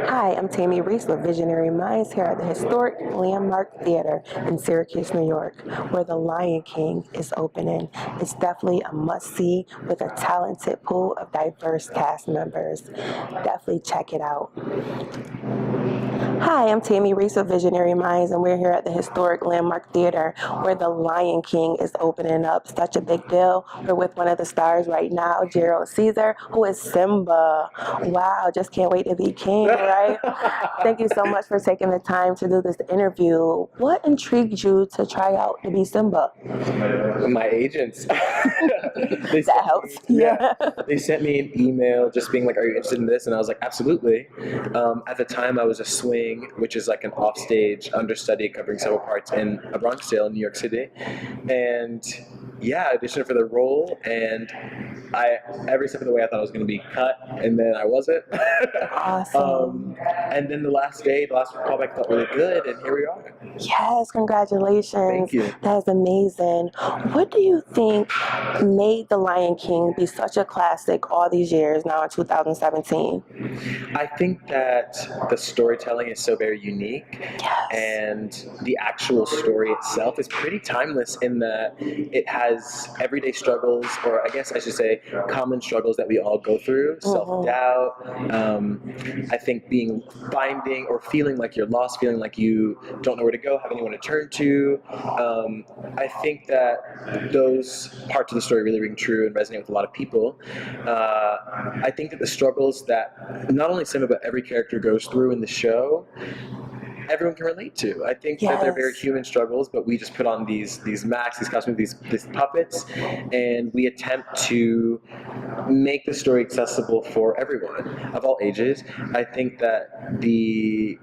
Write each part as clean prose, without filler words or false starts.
Hi, I'm Tammy Reese with Visionary Minds here at the historic Landmark Theater in Syracuse, New York, where The Lion King is opening. It's definitely a must-see with a talented pool of diverse cast members. Definitely check it out. Hi, I'm Tammy Reese of Visionary Minds, and we're here at the historic Landmark Theater where The Lion King is opening up. Such a big deal. We're with one of the stars right now, Gerald Caesar, who is Simba. Wow, just can't wait to be king, right? Thank you so much for taking the time to do this interview. What intrigued you to try out to be Simba? My agents. That helps. Yeah. They sent me an email just being like, "Are you interested in this?" And I was like, "Absolutely." At the time, I was a swing, which is like an offstage understudy covering several parts in a Bronx tale in New York City, and yeah, I auditioned for the role, and every step of the way I thought I was going to be cut, and then I wasn't. Awesome. And then the last callback felt really good, and here we are. Yes, congratulations. Thank you. That's amazing. What do you think made The Lion King be such a classic all these years now in 2017? I think that the storytelling is so very unique, Yes. and the actual story itself is pretty timeless in that it has everyday struggles, or I guess I should say common struggles that we all go through, self-doubt, I think finding or feeling like you're lost, feeling like you don't know where to go, have anyone to turn to. I think that those parts of the story really ring true and resonate with a lot of people. I think that the struggles that not only Simba but every character goes through in the show, everyone can relate to. I think that they're very human struggles, but we just put on these masks, these costumes, these puppets, and we attempt to make the story accessible for everyone of all ages. I think that the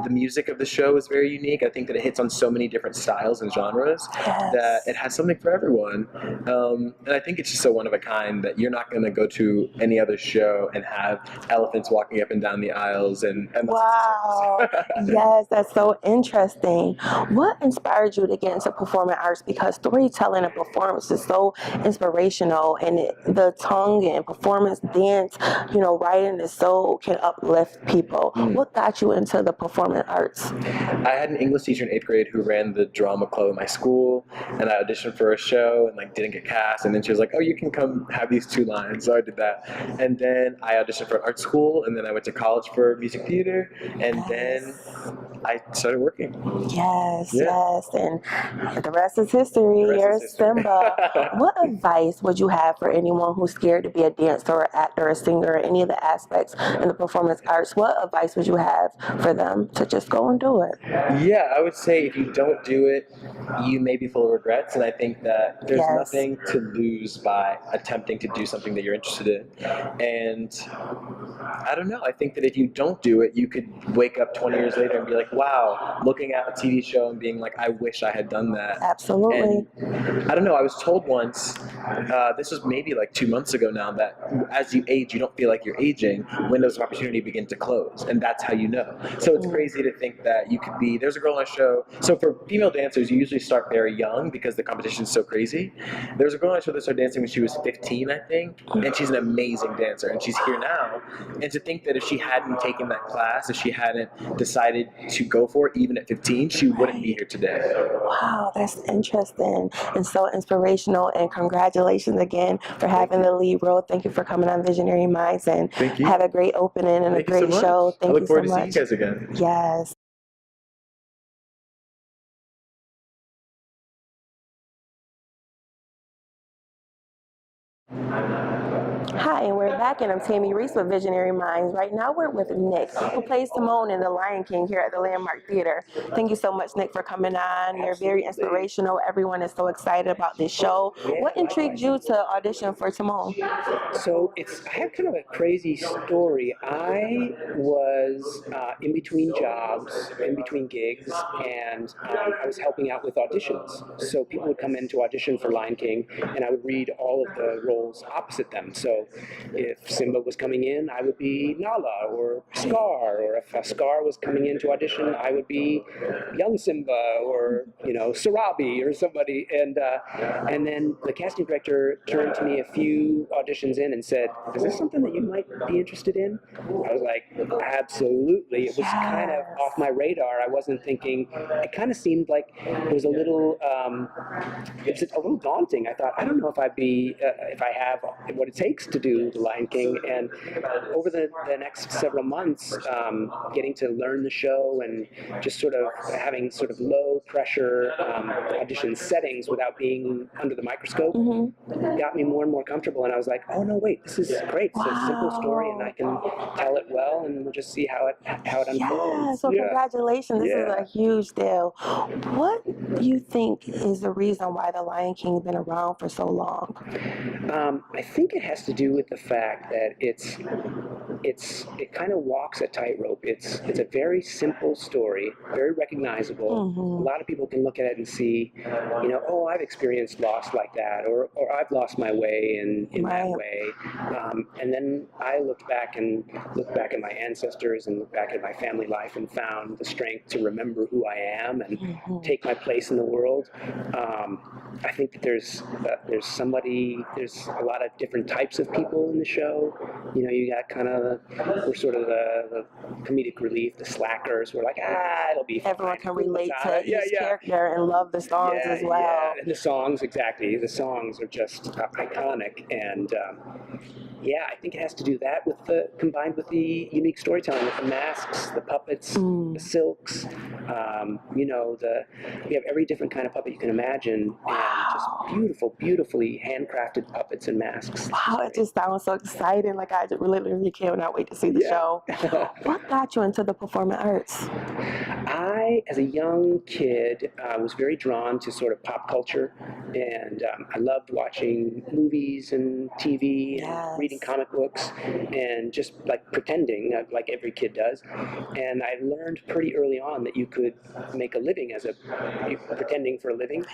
music of the show is very unique. I think that it hits on so many different styles and genres that it has something for everyone. And I think it's just so one of a kind that you're not going to go to any other show and have elephants walking up and down the aisles. And Wow. Yes, that's so interesting. What inspired you to get into performing arts? Because storytelling and performance is so inspirational, and the tongue and performance, dance, writing is can uplift people. What got you into the performing arts? I had an English teacher in 8th grade who ran the drama club at my school, and I auditioned for a show and didn't get cast, and then she was like, "Oh, you can come have these 2 lines." So I did that, and then I auditioned for an art school, and then I went to college for music theater, and then I started working. Yes, and the rest is history. You're Simba. What advice would you have for anyone who's scared to be a dancer or actor or singer or any of the aspects in the performance arts? What advice would you have for them to just go and do it? Yeah, I would say if you don't do it, you may be full of regrets, and I think that there's nothing to lose by attempting to do something that you're interested in. And I don't know, I think that if you don't do it, you could wake up 20 years later and be like, wow, looking at a TV show and being like, I wish I had done that. Absolutely. And I don't know, I was told once, this was maybe 2 months ago now, that as you age, you don't feel like you're aging, windows of opportunity begin to close, and that's how you know. So it's crazy to think that you could be, there's a girl on a show, so for female dancers, you usually start very young because the competition is so crazy. There was a girl on a show that started dancing when she was 15, I think, and she's an amazing dancer, and she's here now. And to think that if she hadn't taken that class, if she hadn't decided to go for it, even at 15, she wouldn't be here today. Wow, that's interesting and so inspirational, and congratulations again for having the lead role. Thank you for coming on Visionary Minds, and have a great opening and a great show. Thank you so much. I look forward to seeing you guys again. Yes. Hi, and we're back, and I'm Tammy Reese with Visionary Minds. Right now, we're with Nick, who plays Timon in The Lion King here at the Landmark Theater. Thank you so much, Nick, for coming on. You're very inspirational. Everyone is so excited about this show. What intrigued you to audition for Timon? So I have kind of a crazy story. I was in between jobs, in between gigs, and I was helping out with auditions. So people would come in to audition for Lion King, and I would read all of the roles opposite them. So if Simba was coming in, I would be Nala or Scar, or if Scar was coming in to audition, I would be young Simba or Sarabi or somebody. And then the casting director turned to me a few auditions in and said, "Is this something that you might be interested in?" I was like, "Absolutely." It was kind of off my radar. I wasn't thinking. It kind of seemed like it was a little daunting. I thought, I don't know if if I have what it takes to do The Lion King. And over the next several months, getting to learn the show and just sort of having sort of low pressure audition settings without being under the microscope got me more and more comfortable. And I was like, oh no, wait, this is great. It's a simple story, and I can tell it well, and we'll just see how it unfolds. Yeah, so congratulations. This is a huge deal. What do you think is the reason why The Lion King's been around for so long? I think it has to do with the fact that it kind of walks a tightrope. It's a very simple story, very recognizable. A lot of people can look at it and see, oh, I've experienced loss like that, or I've lost my way in that way. And then I looked back at my ancestors and looked back at my family life and found the strength to remember who I am and take my place in the world. I think that there's a lot of different types of people in the show. You got we're sort of the comedic relief, the slackers. We're like, it'll be fine. Everyone can relate to each character and love the songs as well. Yeah, and the songs, exactly. The songs are just iconic. And I think it has to do that combined with the unique storytelling, with the masks, the puppets, the silks. We have every different kind of puppet you can imagine, and just beautifully handcrafted puppets and masks. Wow, it just sounds so exciting. Like, I literally cannot wait to see the show. What got you into the performing arts? I, as a young kid, was very drawn to sort of pop culture, and I loved watching movies and TV and reading comic books and just like pretending like every kid does. And I learned pretty early on that you could make a living pretending for a living,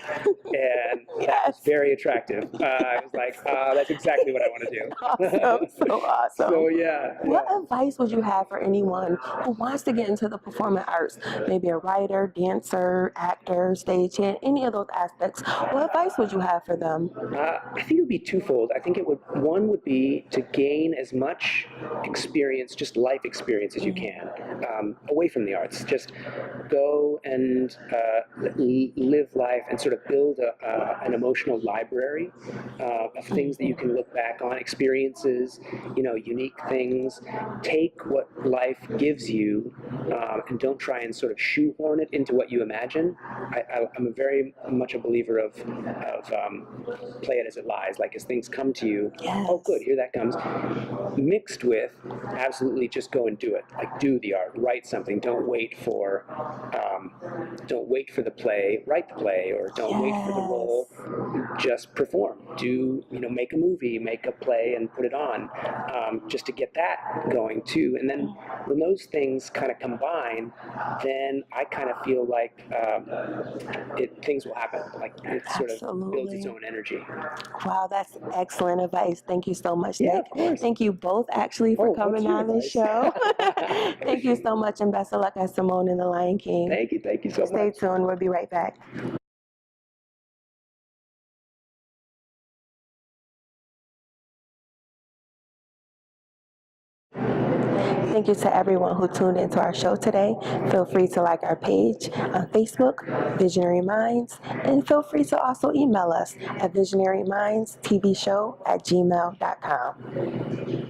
and that's very attractive. I was like, that's exactly what I want to do. Awesome, so awesome. So What advice would you have for anyone who wants to get into the performing arts? Maybe a writer, dancer, actor, stagehand, any of those aspects. What advice would you have for them? I think it would be twofold. I think one would be to gain as much experience, just life experience, as you can, away from the arts. Just go and live life and sort of build an emotional library of things that you can look back on, experiences, unique things. Take what life gives you and don't try and sort of shoehorn it into what you imagine. I'm very much a believer of play it as it lies, like as things come to you. Oh, good, here that comes. Mixed with absolutely just go and do it. Like, do the art, write something. Don't wait for the play. Write the play, or don't wait for the role. Just perform. Make a movie, make a play, and put it on. Just to get that going too. And then when those things kind of combine, then I kind of feel like things will happen. Like it sort of builds its own energy. Wow, that's excellent advice. Thank you so much, Nick. Thank you both actually for coming on this show. Thank you so much, and best of luck as Simone in The Lion King. Thank you so much. Stay tuned. We'll be right back. Thank you to everyone who tuned into our show today. Feel free to like our page on Facebook, Visionary Minds, and feel free to also email us at visionarymindstv@gmail.com.